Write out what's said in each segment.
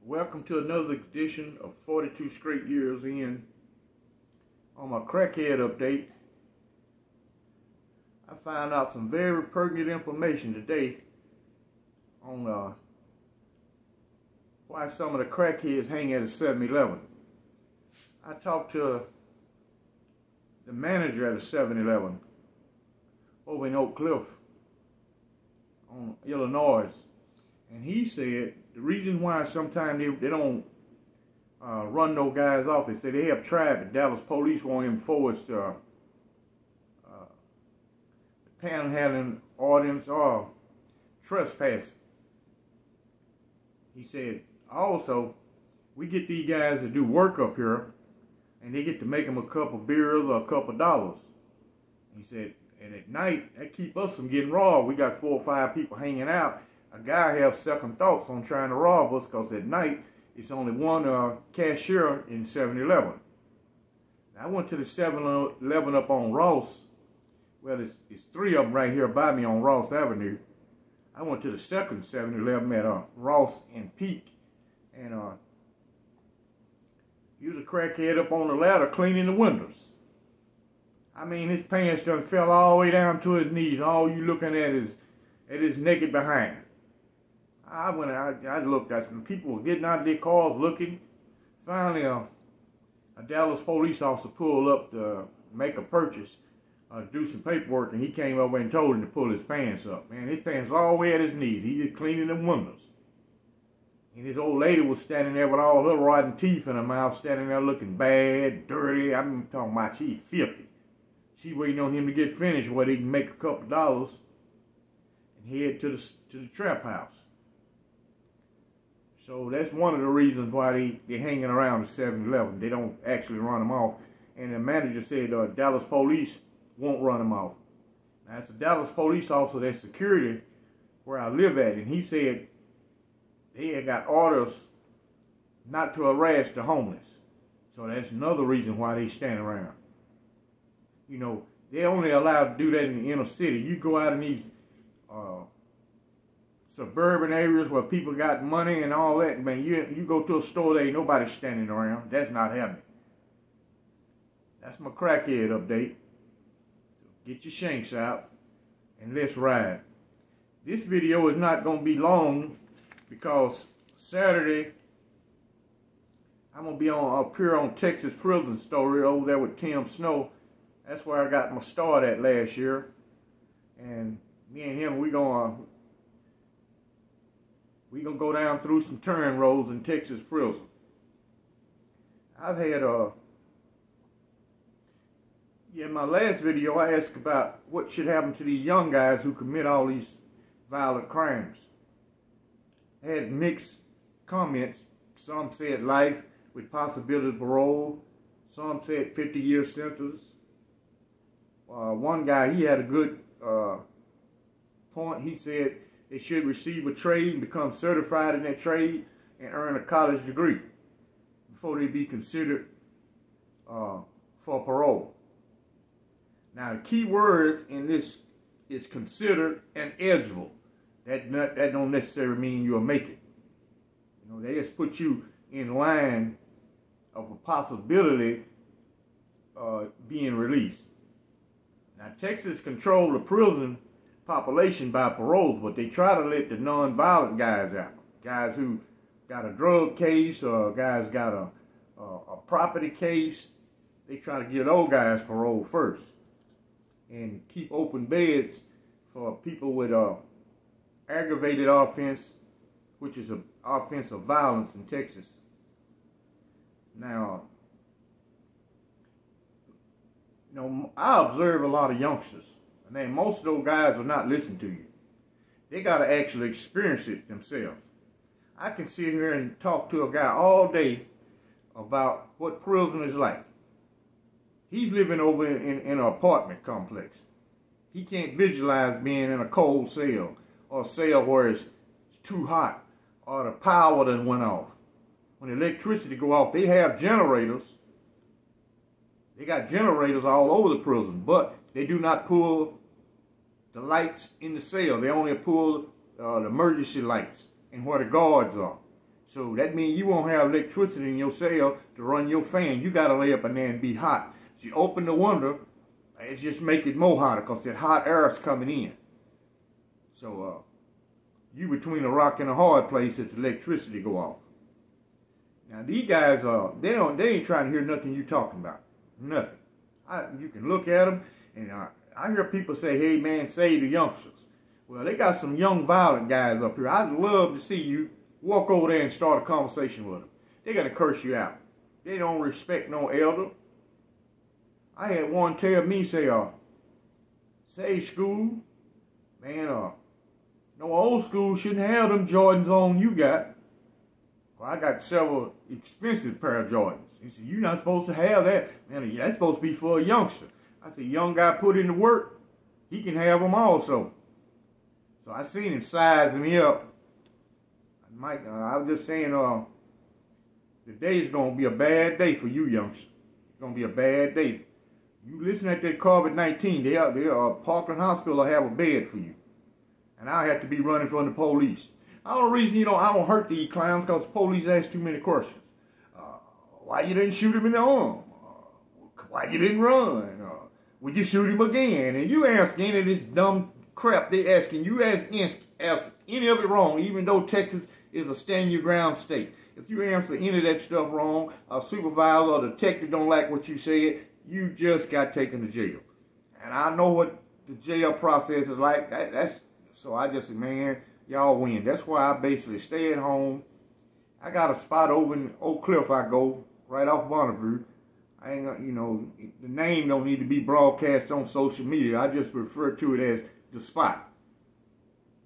Welcome to another edition of 42 straight years in. On my crackhead update, I found out some very pertinent information today on why some of the crackheads hang at a 7-Eleven. I talked to the manager at a 7-Eleven over in Oak Cliff on Illinois, and he said the reason why sometimes they don't run those guys off, they say they have tried, but Dallas police won't enforce the panhandling ordinance or trespassing. He said also, we get these guys to do work up here and they get to make them a couple beers or a couple dollars. He said, and at night, that keep us from getting robbed. We got 4 or 5 people hanging out. A guy have second thoughts on trying to rob us because at night, it's only one cashier in 7-Eleven. I went to the 7-Eleven up on Ross. Well, it's 3 of them right here by me on Ross Avenue. I went to the second 7-Eleven at Ross and Peak. And he was a crackhead up on the ladder cleaning the windows. I mean, his pants done fell all the way down to his knees. All you looking at is his naked behind. I looked at some people were getting out of their cars looking. Finally, a Dallas police officer pulled up to make a purchase, do some paperwork, and he came over and told him to pull his pants up. Man, his pants all the way at his knees. He just cleaning the windows. And his old lady was standing there with all her rotten teeth in her mouth, standing there looking bad, dirty. I'm talking about she's filthy. She waiting on him to get finished where they can make a couple dollars and head to the trap house. So that's one of the reasons why they're hanging around the 7-Eleven. They don't actually run them off. And the manager said Dallas police won't run them off. Now, it's a Dallas police officer that's security where I live at. And he said they had got orders not to harass the homeless. So that's another reason why they stand around. You know, they're only allowed to do that in the inner city. You go out in these suburban areas where people got money and all that, man, you go to a store, there ain't nobody standing around. That's not happening. That's my crackhead update. Get your shanks out and let's ride. This video is not going to be long because Saturday I'm going to be up here on Texas Prison Story over there with Tim Snow. That's where I got my start at last year. And me and him, we're gonna go down through some turn roads in Texas prison. I've had in my last video I asked about what should happen to these young guys who commit all these violent crimes. I had mixed comments. Some said life with possibility of parole. Some said 50-year sentence. One guy, he had a good point. He said they should receive a trade and become certified in that trade and earn a college degree before they be considered for parole. Now, the key words in this is considered and eligible. That don't necessarily mean you'll make it. You know, they just put you in line of a possibility being released. Now, Texas controls the prison population by paroles, but they try to let the non-violent guys out. Guys who got a drug case or guys got a property case, they try to give those guys parole first. And keep open beds for people with aggravated offense, which is an offense of violence in Texas. Now, you know, I observe a lot of youngsters. I mean, most of those guys will not listen to you. They got to actually experience it themselves. I can sit here and talk to a guy all day about what prison is like. He's living over in an apartment complex. He can't visualize being in a cold cell or a cell where it's too hot or the power done went off. When the electricity go off, they have generators. They got generators all over the prison, but they do not pull the lights in the cell. They only pull the emergency lights and where the guards are. So that means you won't have electricity in your cell to run your fan. You got to lay up in there and be hot. So you open the window, it just make it more hotter because that hot air is coming in. So you between a rock and a hard place if the electricity go off. Now these guys, they ain't trying to hear nothing you talking about. Nothing. You can look at them, and I hear people say, hey man, save the youngsters. Well, they got some young violent guys up here. I'd love to see you walk over there and start a conversation with them. They're going to curse you out. They don't respect no elder. I had one tell me, say school, man, no old school shouldn't have them Jordans on you got. Well, I got several expensive pair of Jordans. He said, you're not supposed to have that. Man, that's supposed to be for a youngster. I said, young guy put in the work, he can have them also. So I seen him sizing me up. I was just saying, the day is going to be a bad day for you youngsters. It's going to be a bad day. You listen at that COVID-19, Parkland Hospital will have a bed for you. And I'll have to be running from the police. The only reason, I don't hurt these clowns because the police ask too many questions. Why you didn't shoot him in the arm? Why you didn't run? Would you shoot him again? And you ask any of this dumb crap they asking. You ask any of it wrong, even though Texas is a stand-your-ground state. If you answer any of that stuff wrong, a supervisor or detective don't like what you said, you just got taken to jail. And I know what the jail process is like. So I just said, man, y'all win. That's why I basically stay at home. I got a spot over in Oak Cliff I go, right off Bonneville. I ain't got, the name don't need to be broadcast on social media. I just refer to it as the spot.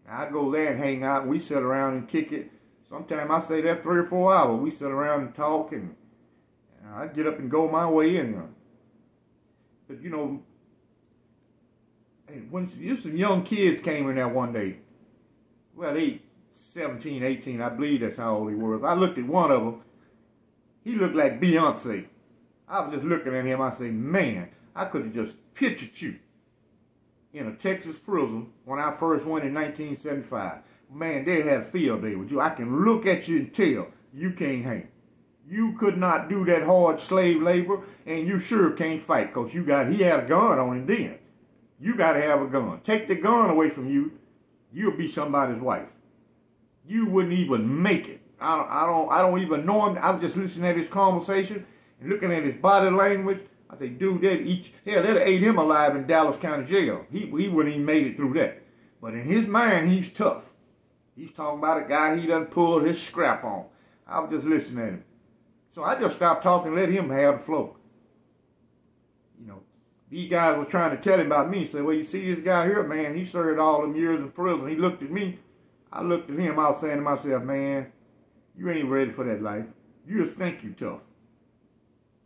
I go there and hang out, and we sit around and kick it. Sometimes I stay there 3 or 4 hours. We sit around and talk, and I get up and go my way. But when some young kids came in there one day, well, they 17, 18, I believe that's how old he was. I looked at one of them. He looked like Beyonce. I was just looking at him. I say, man, I could have just pictured you in a Texas prison when I first went in 1975. Man, they had a field day with you. I can look at you and tell you can't hang. You could not do that hard slave labor, and you sure can't fight because he had a gun on him then. You got to have a gun. Take the gun away from you, you'll be somebody's wife. You wouldn't even make it. I don't even know him. I was just listening at his conversation and looking at his body language. I say, dude, they'd have ate him alive in Dallas County Jail. He wouldn't even made it through that. But in his mind, he's tough. He's talking about a guy he done pulled his scrap on. I was just listening at him. So I just stopped talking and let him have the flow. These guys were trying to tell him about me. Say, well, you see this guy here, man, he served all them years in prison. He looked at me. I looked at him. I was saying to myself, man, you ain't ready for that life. You just think you tough.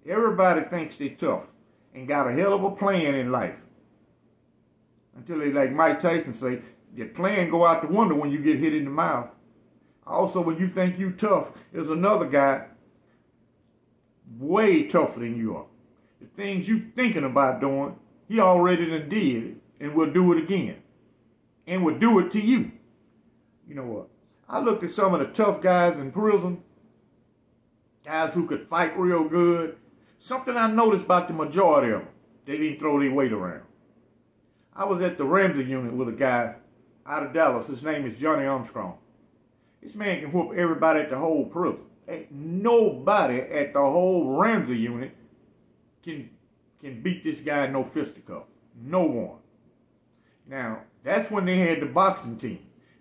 Everybody thinks they tough and got a hell of a plan in life. Until they, like Mike Tyson say, your plan go out the window when you get hit in the mouth. Also, when you think you tough, there's another guy way tougher than you are. The things you thinking about doing, he already done did it and will do it again. And will do it to you. You know what? I looked at some of the tough guys in prison, guys who could fight real good. Something I noticed about the majority of them, they didn't throw their weight around. I was at the Ramsey unit with a guy out of Dallas. His name is Johnny Armstrong. This man can whoop everybody at the whole prison. Ain't nobody at the whole Ramsey unit can beat this guy in no fisticuff. No one. Now, that's when they had the boxing team.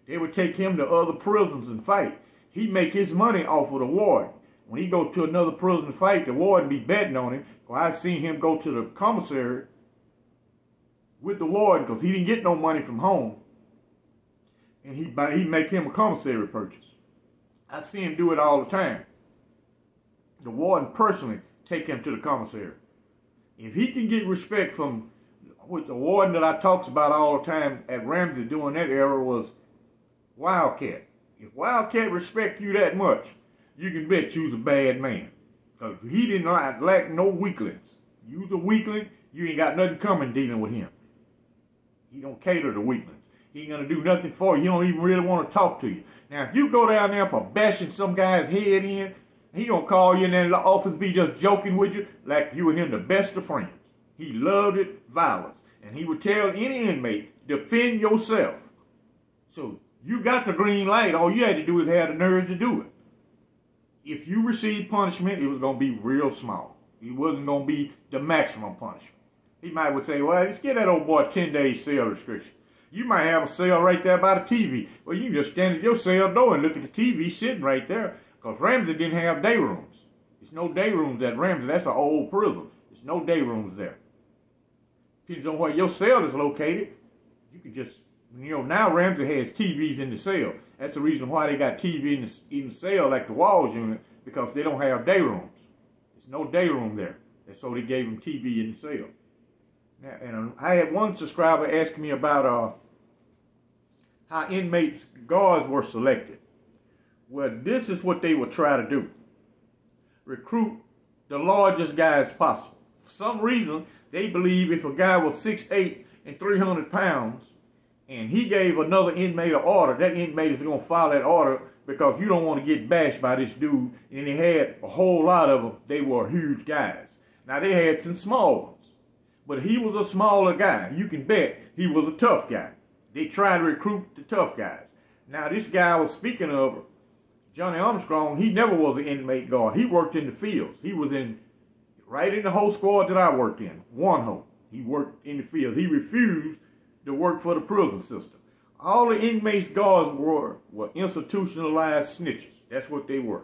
They would take him to other prisons and fight. He'd make his money off of the warden. When he go to another prison to fight, the warden be betting on him. Well, I've seen him go to the commissary with the warden because he didn't get no money from home. And he'd make him a commissary purchase. I see him do it all the time. The warden personally take him to the commissary. If he can get respect from with the warden that I talks about all the time at Ramsey during that era was Wildcat. If Wildcat respect you that much, you can bet you's a bad man. Because he did not lack no weaklings. You's a weakling, you ain't got nothing coming dealing with him. He don't cater to weaklings. He ain't gonna do nothing for you. He don't even really want to talk to you. Now, if you go down there for bashing some guy's head in, he gonna call you in the office, be just joking with you like you and him the best of friends. He loved it, violence. And he would tell any inmate, defend yourself. So you got the green light. All you had to do is have the nerves to do it. If you received punishment, it was going to be real small. It wasn't going to be the maximum punishment. He might would say, well, just get that old boy 10 days cell restriction. You might have a cell right there by the TV. Well, you can just stand at your cell door and look at the TV sitting right there. Because Ramsey didn't have day rooms. There's no day rooms at Ramsey. That's an old prison. There's no day rooms there. Depends on where your cell is located. You can just, now Ramsey has TVs in the cell. That's the reason why they got TV in the cell like the Walls unit, because they don't have day rooms. There's no day room there. And so they gave them TV in the cell. Now, and I had one subscriber ask me about how inmates, guards were selected. Well, this is what they would try to do. Recruit the largest guys possible. For some reason, they believe if a guy was 6'8" and 300 pounds, and he gave another inmate an order, that inmate is going to follow that order, because you don't want to get bashed by this dude. And they had a whole lot of them. They were huge guys. Now, they had some small ones. But he was a smaller guy. You can bet he was a tough guy. They tried to recruit the tough guys. Now, this guy I was speaking of, Johnny Armstrong, he never was an inmate guard. He worked in the fields. He was right in the whole squad that I worked in, one hole. He worked in the field. He refused to work for the prison system. All the inmates guards were institutionalized snitches. That's what they were.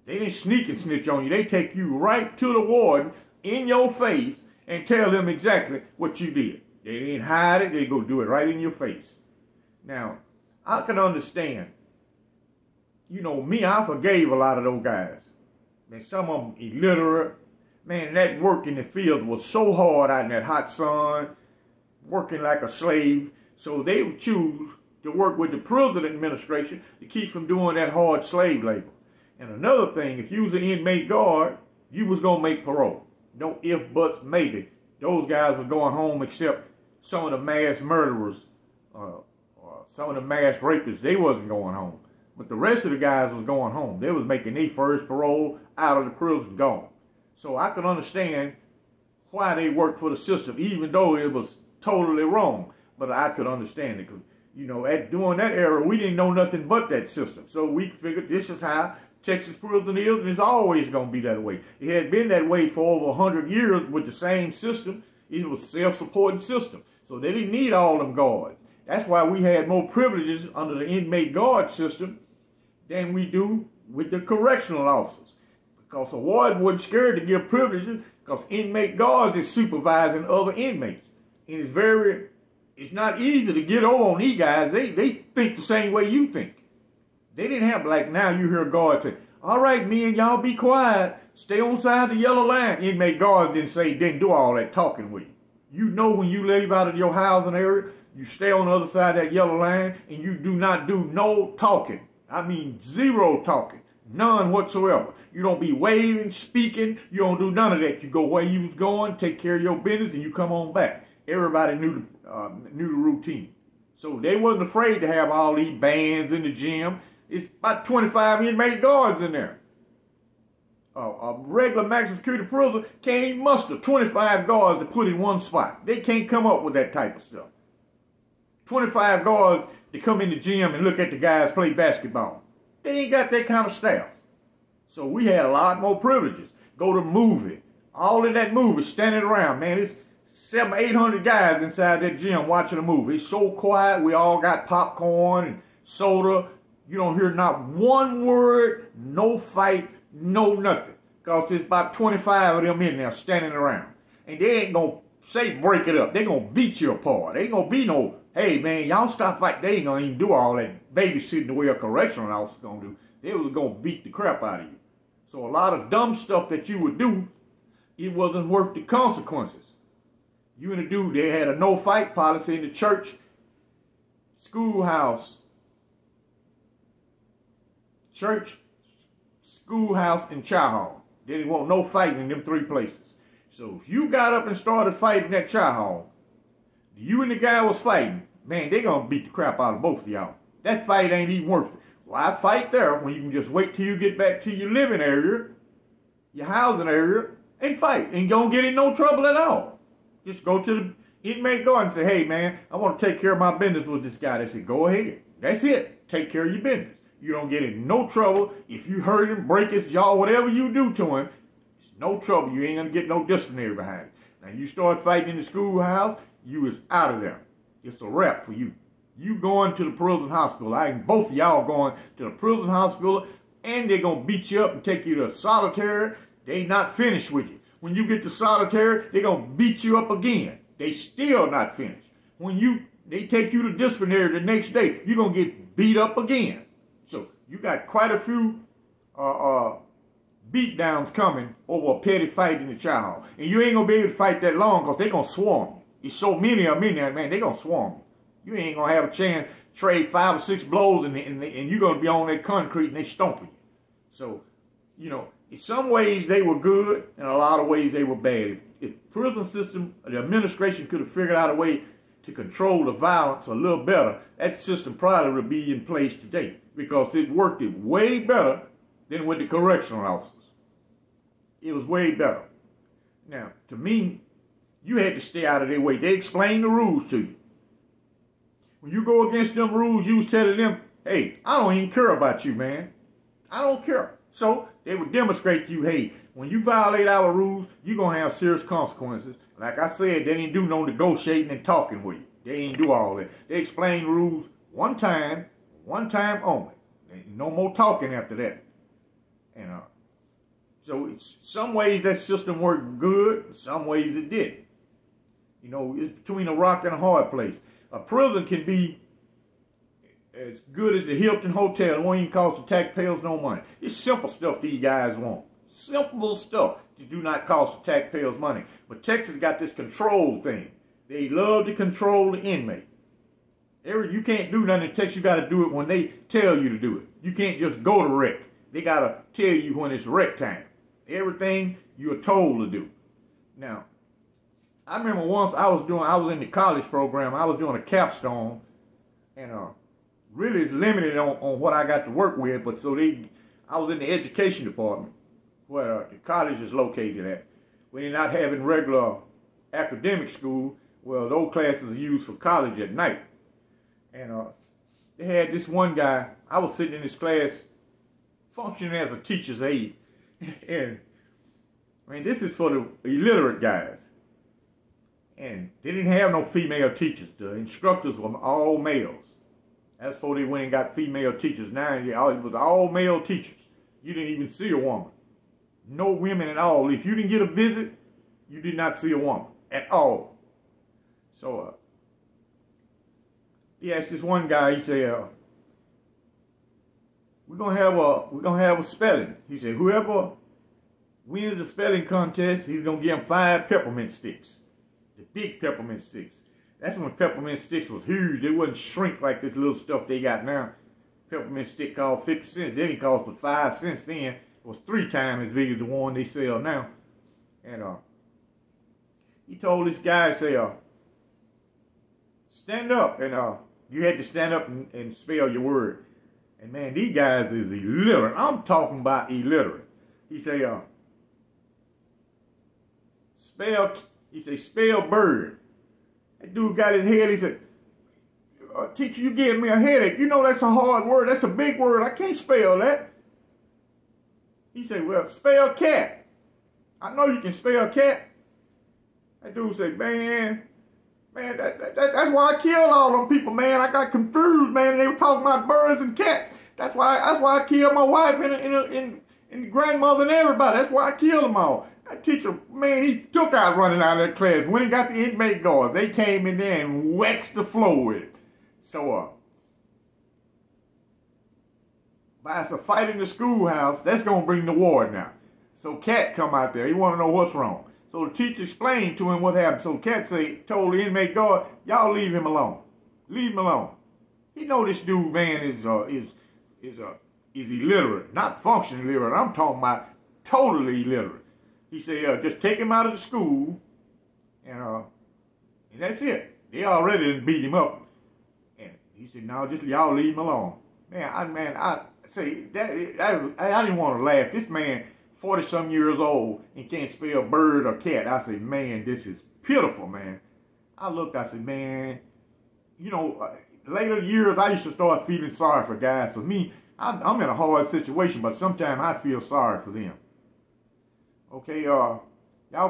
They didn't sneak and snitch on you. They take you right to the warden in your face and tell them exactly what you did. They didn't hide it. They go do it right in your face. Now, I can understand. Me, I forgave a lot of those guys. Man, some of them illiterate. Man, that work in the fields was so hard out in that hot sun, working like a slave. So they would choose to work with the prison administration to keep from doing that hard slave labor. And another thing, if you was an inmate guard, you was going to make parole. No if, buts, maybe. Those guys were going home, except some of the mass murderers, or some of the mass rapists. They wasn't going home. But the rest of the guys was going home. They was making their first parole out of the prison, gone. So I could understand why they worked for the system, even though it was totally wrong. But I could understand it because, during that era, we didn't know nothing but that system. So we figured this is how Texas prison is, and it's always going to be that way. It had been that way for over 100 years with the same system. It was a self-supporting system. So they didn't need all them guards. That's why we had more privileges under the inmate guard system than we do with the correctional officers. Because a warden wasn't scared to give privileges, because inmate guards is supervising other inmates. And it's not easy to get over on these guys. They think the same way you think. They didn't have, like now you hear guards say, all right, men, y'all be quiet. Stay on side the yellow line. Inmate guards didn't do all that talking with you. When you leave out of your housing area, you stay on the other side of that yellow line, and you do not do no talking. I mean, zero talking. None whatsoever. You don't be waving, speaking. You don't do none of that. You go where you was going, take care of your business, and you come on back. Everybody knew the routine. So they wasn't afraid to have all these bands in the gym. It's about 25 inmate guards in there. A regular maximum security prison can't muster 25 guards to put in one spot. They can't come up with that type of stuff. 25 guards to come in the gym and look at the guys play basketball. They ain't got that kind of staff. So we had a lot more privileges. Go to movie. All in that movie, standing around. Man, it's 700-800 guys inside that gym watching a movie. It's so quiet. We all got popcorn and soda. You don't hear not one word, no fight, no nothing. Because there's about 25 of them in there standing around. And they ain't going to say break it up. They going to beat you apart. They ain't going to be no, hey, man, y'all stop fighting. They ain't going to even do all that babysitting the way a correctional officer going to do. They was going to beat the crap out of you. So a lot of dumb stuff that you would do, it wasn't worth the consequences. You and the dude, they had a no-fight policy in the church, schoolhouse, and chow hall. They didn't want no fighting in them three places. So if you got up and started fighting at chow hall, You and the guy was fighting. Man, they gonna beat the crap out of both of y'all. That fight ain't even worth it. Why fight there when you can just wait till you get back to your living area, your housing area, and fight? And don't get in no trouble at all. Just go to the inmate guard and say, hey man, I want to take care of my business with this guy. They say, go ahead. That's it. Take care of your business. You don't get in no trouble. If you hurt him, break his jaw, whatever you do to him, it's no trouble. You ain't gonna get no disciplinary behind it. Now you start fighting in the schoolhouse, you is out of there. It's a wrap for you. You going to the prison hospital. Both of y'all going to the prison hospital, and they're going to beat you up and take you to solitary. They not finished with you. When you get to solitary, they're going to beat you up again. They still not finished. When they take you to disciplinary the next day, you're going to get beat up again. So you got quite a few beat downs coming over a petty fight in the child. And you ain't going to be able to fight that long because they're going to swarm you. There's so many of them in there, man, they're going to swarm you. You ain't going to have a chance to trade 5 or 6 blows and you're going to be on that concrete and they stomping you. So, you know, in some ways they were good and a lot of ways they were bad. If prison system, the administration could have figured out a way to control the violence a little better, that system probably would be in place today because it worked it way better than with the correctional officers. It was way better. Now, to me, you had to stay out of their way. They explained the rules to you. When you go against them rules, you was telling them, hey, I don't even care about you, man. I don't care. So they would demonstrate to you, hey, when you violate our rules, you're going to have serious consequences. Like I said, they didn't do no negotiating and talking with you. They didn't do all that. They explained rules one time only. No more talking after that. And so in some ways that system worked good, in some ways it didn't. You know, it's between a rock and a hard place. A prison can be as good as the Hilton Hotel. It won't even cost the taxpayers no money. It's simple stuff these guys want. Simple stuff that do not cost the taxpayers money. But Texas got this control thing. They love to control the inmate. You can't do nothing in Texas. You got to do it when they tell you to do it. You can't just go to rec. They got to tell you when it's rec time. Everything you're told to do. Now, I remember once I was in the college program, I was doing a capstone, and really it's limited on what I got to work with, but I was in the education department, where the college is located at. When you're not having regular academic school, well, those classes are used for college at night. And they had this one guy, I was sitting in this class, functioning as a teacher's aide, and I mean, this is for the illiterate guys. And they didn't have no female teachers. The instructors were all males. That's before they went and got female teachers. Now it was all male teachers. You didn't even see a woman. No women at all. If you didn't get a visit, you did not see a woman at all. So he asked this one guy, he said, we're gonna have a spelling. He said, whoever wins the spelling contest, he's gonna give him 5 peppermint sticks. The big peppermint sticks. That's when peppermint sticks was huge. They wouldn't shrink like this little stuff they got now. Peppermint stick cost 50 cents. They didn't cost but 5 cents then. It was 3 times as big as the one they sell now. And he told this guy, say, stand up. And you had to stand up and spell your word. And man, these guys is illiterate. I'm talking about illiterate. He say, spell bird. That dude got his head, he said, teacher, you gave me a headache. You know that's a hard word. That's a big word. I can't spell that. He said, well, spell cat. I know you can spell cat. That dude said, man, that's why I killed all them people, man. I got confused, man. They were talking about birds and cats. That's why I killed my wife and the grandmother and everybody. That's why I killed them all. That teacher, man, he took out running out of that class. When he got the inmate guards, they came in there and waxed the floor with it. So, by a fight in the schoolhouse, that's going to bring the warden out. So Cat come out there. He want to know what's wrong. So the teacher explained to him what happened. So Cat told the inmate guard, y'all leave him alone. Leave him alone. He know this dude, man, is illiterate. Not functionally illiterate. I'm talking about totally illiterate. He said, just take him out of the school, and that's it. They already done beat him up. And he said, no, just y'all leave him alone. Man, I say, I didn't want to laugh. This man, 40-some years old, and can't spell bird or cat. I said, man, this is pitiful, man. I looked, I said, man, you know, later years, I used to start feeling sorry for guys. For me, I'm in a hard situation, but sometimes I feel sorry for them. Okay, y'all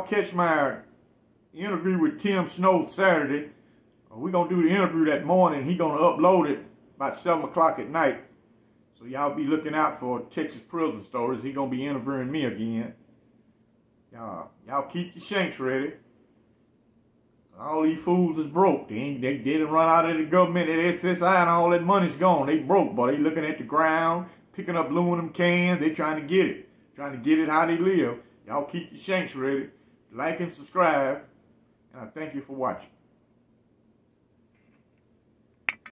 catch my interview with Tim Snow Saturday. We're going to do the interview that morning. He's going to upload it about 7 o'clock at night. So y'all be looking out for Texas prison stories. He's going to be interviewing me again. Y'all keep your shanks ready. All these fools is broke. They didn't run out of the government, that SSI, and all that money's gone. They broke, but they looking at the ground, picking up aluminum cans. They trying to get it. Trying to get it how they live. Y'all keep your shanks ready. Like and subscribe. And I thank you for watching.